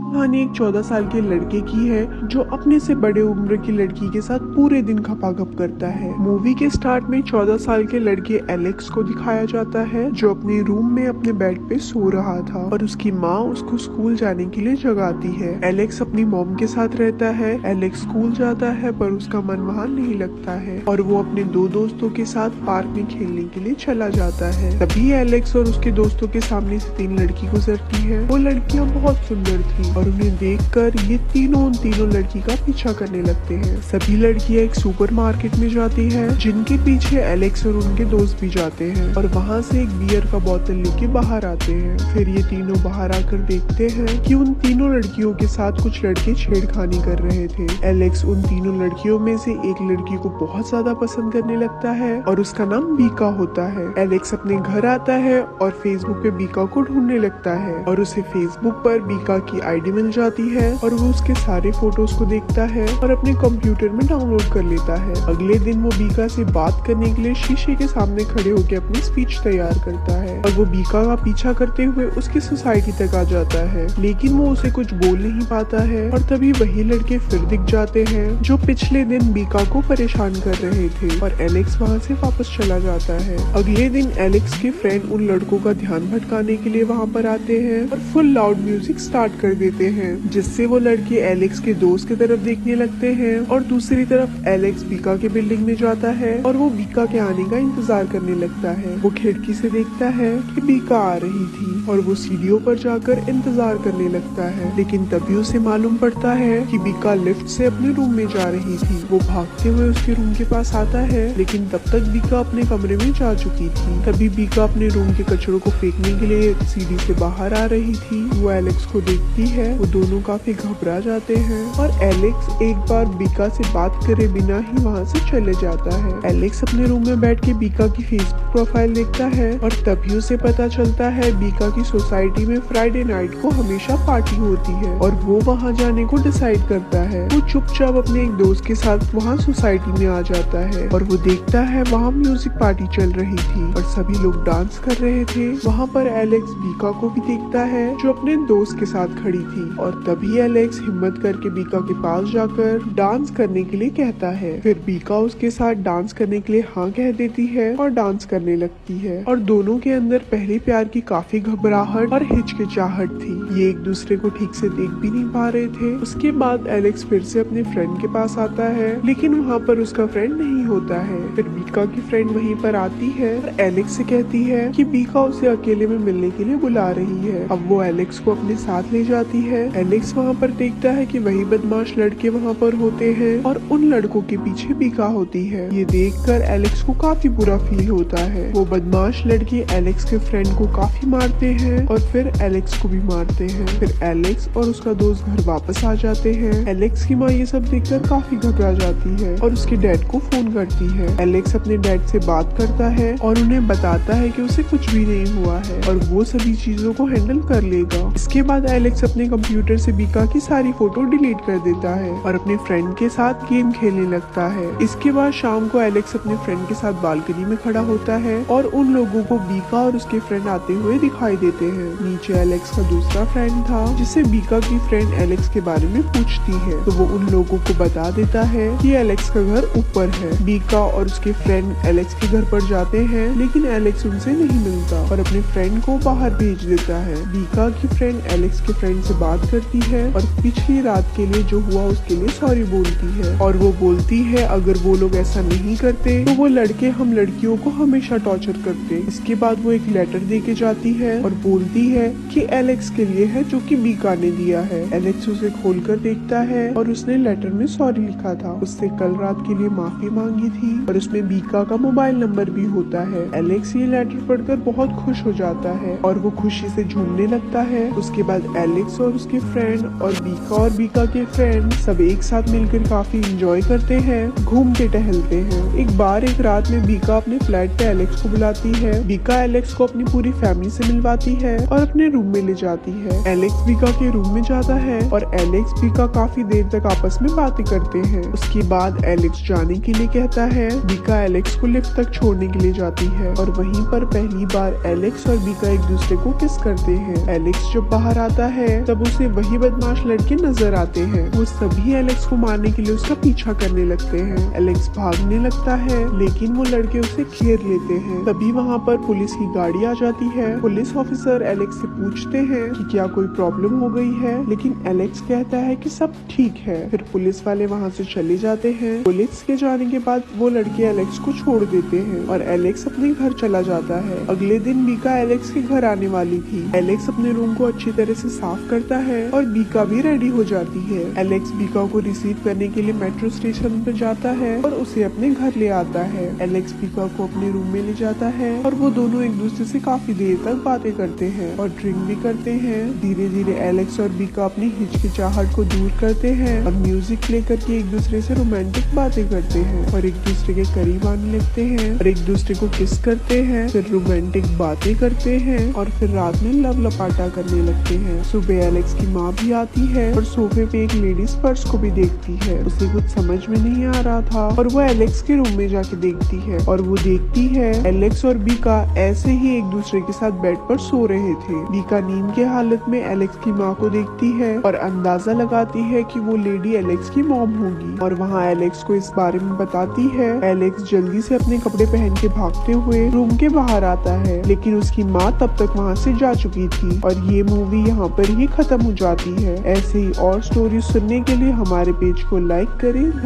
कहानी एक 14 साल के लड़के की है जो अपने से बड़े उम्र की लड़की के साथ पूरे दिन खपाखप करता है। मूवी के स्टार्ट में 14 साल के लड़के एलेक्स को दिखाया जाता है जो अपने रूम में अपने बेड पे सो रहा था और उसकी माँ उसको स्कूल जाने के लिए जगाती है। एलेक्स अपनी मॉम के साथ रहता है। एलेक्स स्कूल जाता है पर उसका मन वहाँ नहीं लगता है और वो अपने दो दोस्तों के साथ पार्क में खेलने के लिए चला जाता है। तभी एलेक्स और उसके दोस्तों के सामने से 3 लड़की गुजरती है। वो लड़कियाँ बहुत सुंदर थी और उन्हें देखकर ये तीनों उन तीनों लड़की का पीछा करने लगते हैं। सभी लड़कियां एक सुपरमार्केट में जाती हैं जिनके पीछे एलेक्स और उनके दोस्त भी जाते हैं और वहां से एक बियर का बोतल लेके बाहर आते हैं। फिर ये तीनों बाहर आकर देखते हैं कि उन तीनों लड़कियों के साथ कुछ लड़के छेड़खानी कर रहे थे। एलेक्स उन तीनों लड़कियों में से एक लड़की को बहुत ज्यादा पसंद करने लगता है और उसका नाम बीका होता है। एलेक्स अपने घर आता है और फेसबुक पे बीका को ढूंढने लगता है और उसे फेसबुक पर बीका की आईडी मिल जाती है और वो उसके सारे फोटोज को देखता है और अपने कंप्यूटर में डाउनलोड कर लेता है। अगले दिन वो बीका से बात करने के लिए शीशे के सामने खड़े होकर अपनी स्पीच तैयार करता है और वो बीका का पीछा करते हुए उसकी सोसाइटी तक आ जाता है, लेकिन वो उसे कुछ बोल नहीं पाता है। और तभी वही लड़के फिर दिख जाते हैं जो पिछले दिन बीका को परेशान कर रहे थे और एलेक्स वहाँ से वापस चला जाता है। अगले दिन एलेक्स के फ्रेंड उन लड़कों का ध्यान भटकाने के लिए वहाँ पर आते हैं और फुल लाउड म्यूजिक स्टार्ट कर देते हैं जिससे वो लड़के एलेक्स के दोस्त की तरफ देखने लगते हैं और दूसरी तरफ एलेक्स बीका के बिल्डिंग में जाता है और वो बीका के आने का इंतजार करने लगता है। वो खिड़की से देखता है कि बीका आ रही थी और वो सीढ़ियों पर जाकर इंतजार करने लगता है, लेकिन तभी उसे मालूम पड़ता है कि बीका लिफ्ट से अपने रूम में जा रही थी। वो भागते हुए उसके रूम के पास आता है, लेकिन तब तक बीका अपने कमरे में जा चुकी थी। तभी बीका अपने रूम के कचरों को फेंकने के लिए सीढ़ी से बाहर आ रही थी। वो एलेक्स को देखती है। वो दोनों काफी घबरा जाते हैं और एलेक्स एक बार बीका से बात करे बिना ही वहाँ से चले जाता है। एलेक्स अपने रूम में बैठ के बीका की फेसबुक प्रोफाइल देखता है और तभी उसे पता चलता है बीका की सोसाइटी में फ्राइडे नाइट को हमेशा पार्टी होती है और वो वहाँ जाने को डिसाइड करता है। वो चुपचाप अपने एक दोस्त के साथ वहाँ सोसाइटी में आ जाता है और वो देखता है वहाँ म्यूजिक पार्टी चल रही थी और सभी लोग डांस कर रहे थे। वहाँ पर एलेक्स बीका को भी देखता है जो अपने दोस्त के साथ खड़ी थी और तभी एलेक्स हिम्मत करके बीका के पास जाकर डांस करने के लिए कहता है। फिर बीका उसके साथ डांस करने के लिए हाँ कह देती है और डांस करने लगती है और दोनों के अंदर पहले प्यार की काफी घबराहट और हिचकिचाहट थी। ये एक दूसरे को ठीक से देख भी नहीं पा रहे थे। उसके बाद एलेक्स फिर से अपने फ्रेंड के पास आता है, लेकिन वहाँ पर उसका फ्रेंड नहीं होता है। फिर बीका की फ्रेंड वहीं पर आती है और एलेक्स से कहती है कि बीका उसे अकेले में मिलने के लिए बुला रही है। अब वो एलेक्स को अपने साथ ले जाती है। एलेक्स वहाँ पर देखता है कि वही बदमाश लड़के वहाँ पर होते हैं और उन लड़कों के पीछे बीका होती है। ये देखकर एलेक्स को काफी बुरा फील होता है। वो बदमाश लड़के एलेक्स के फ्रेंड को काफी मारते हैं और फिर एलेक्स को भी मारते हैं। फिर एलेक्स और उसका दोस्त घर वापस आ जाते हैं। एलेक्स की माँ ये सब देखकर काफी घबरा जाती है और उसके डैड को फोन करती है। एलेक्स अपने डैड से बात करता है और उन्हें बताता है कि उसे कुछ भी नहीं हुआ है और वो सभी चीजों को हैंडल कर लेगा। इसके बाद एलेक्स अपने कंप्यूटर से बीका की सारी फोटो डिलीट कर देता है और अपने फ्रेंड के साथ गेम खेलने लगता है। इसके बाद शाम को एलेक्स अपने फ्रेंड के साथ बालकनी में खड़ा होता है और उन लोगों को बीका और उसके फ्रेंड आते हुए दिखाई देते हैं। नीचे एलेक्स का दूसरा फ्रेंड था जिससे बीका की फ्रेंड एलेक्स के बारे में पूछती है तो वो उन लोगों को बता देता है कि एलेक्स का घर ऊपर है। बीका और उसके फ्रेंड एलेक्स के घर पर जाते हैं, लेकिन एलेक्स उनसे नहीं मिलता और अपने फ्रेंड को बाहर भेज देता है। बीका की फ्रेंड एलेक्स के फ्रेंड से बात करती है और पिछली रात के लिए जो हुआ उसके लिए सॉरी बोलती है और वो बोलती है अगर वो लोग ऐसा नहीं करते तो वो लड़के हम लड़कियों को हमेशा टॉर्चर करते। इसके बाद वो एक लेटर दे के जाती है और बोलती है कि एलेक्स के लिए है जो कि बीका ने दिया है। एलेक्स उसे खोलकर देखता है और उसने लेटर में सॉरी लिखा था। उससे कल रात के लिए माफी मांगी थी और उसमें बीका का मोबाइल नंबर भी होता है। एलेक्स ये लेटर पढ़कर बहुत खुश हो जाता है और वो खुशी से झूमने लगता है। उसके बाद एलेक्स और उसके फ्रेंड और बीका के फ्रेंड सब एक साथ मिलकर काफी एंजॉय करते हैं, घूमते टहलते हैं। एक बार एक रात में बीका अपने फ्लैट पे एलेक्स को बुलाती है। बीका एलेक्स को अपनी पूरी फैमिली से मिलवाती है और अपने रूम में ले जाती है। एलेक्स बीका के रूम में जाता है और एलेक्स बीका काफी देर तक आपस में बातें करते हैं। उसके बाद एलेक्स जाने के लिए कहता है। बीका एलेक्स को लिफ्ट तक छोड़ने के लिए जाती है और वहीं पर पहली बार एलेक्स और बीका एक दूसरे को किस करते हैं। एलेक्स जब बाहर आता है तब तब उसे वही बदमाश लड़के नजर आते हैं। वो सभी एलेक्स को मारने के लिए उसका पीछा करने लगते हैं। एलेक्स भागने लगता है लेकिन वो लड़के उसे घेर लेते हैं। तभी वहाँ पर पुलिस की गाड़ी आ जाती है। पुलिस ऑफिसर एलेक्स से पूछते हैं कि क्या कोई प्रॉब्लम हो गई है, लेकिन एलेक्स कहता है कि सब ठीक है। फिर पुलिस वाले वहाँ से चले जाते हैं। पुलिस के जाने के बाद वो लड़के एलेक्स को छोड़ देते हैं और एलेक्स अपने घर चला जाता है। अगले दिन बीका एलेक्स के घर आने वाली थी। एलेक्स अपने रूम को अच्छी तरह से साफ करता है और बीका भी रेडी हो जाती है। एलेक्स बीका को रिसीव करने के लिए मेट्रो स्टेशन पर जाता है और उसे अपने घर ले आता है। एलेक्स बीका को अपने रूम में ले जाता है और वो दोनों एक दूसरे से काफी देर तक बातें करते हैं और ड्रिंक भी करते हैं। धीरे धीरे एलेक्स और बीका अपनी हिचकिचाहट को दूर करते हैं और म्यूजिक प्ले करके एक दूसरे से रोमांटिक बातें करते हैं और एक दूसरे के करीब आने लगते हैं और एक दूसरे को किस करते हैं, फिर रोमांटिक बातें करते हैं और फिर रात में लव लपाटा करने लगते हैं। सुबह एलेक्स की माँ भी आती है और सोफे पे एक लेडीज पर्स को भी देखती है। उसे कुछ समझ में नहीं आ रहा था और वो एलेक्स के रूम में जाके देखती है और वो देखती है एलेक्स और बीका ऐसे ही एक दूसरे के साथ बेड पर सो रहे थे। बीका नींद के हालत में एलेक्स की माँ को देखती है और अंदाजा लगाती है कि वो लेडी एलेक्स की मॉम होगी और वहाँ एलेक्स को इस बारे में बताती है। एलेक्स जल्दी से अपने कपड़े पहन के भागते हुए रूम के बाहर आता है, लेकिन उसकी माँ तब तक वहाँ से जा चुकी थी और ये मूवी यहाँ पर ही खत्म हो जाती है। ऐसे ही और स्टोरी सुनने के लिए हमारे पेज को लाइक करें।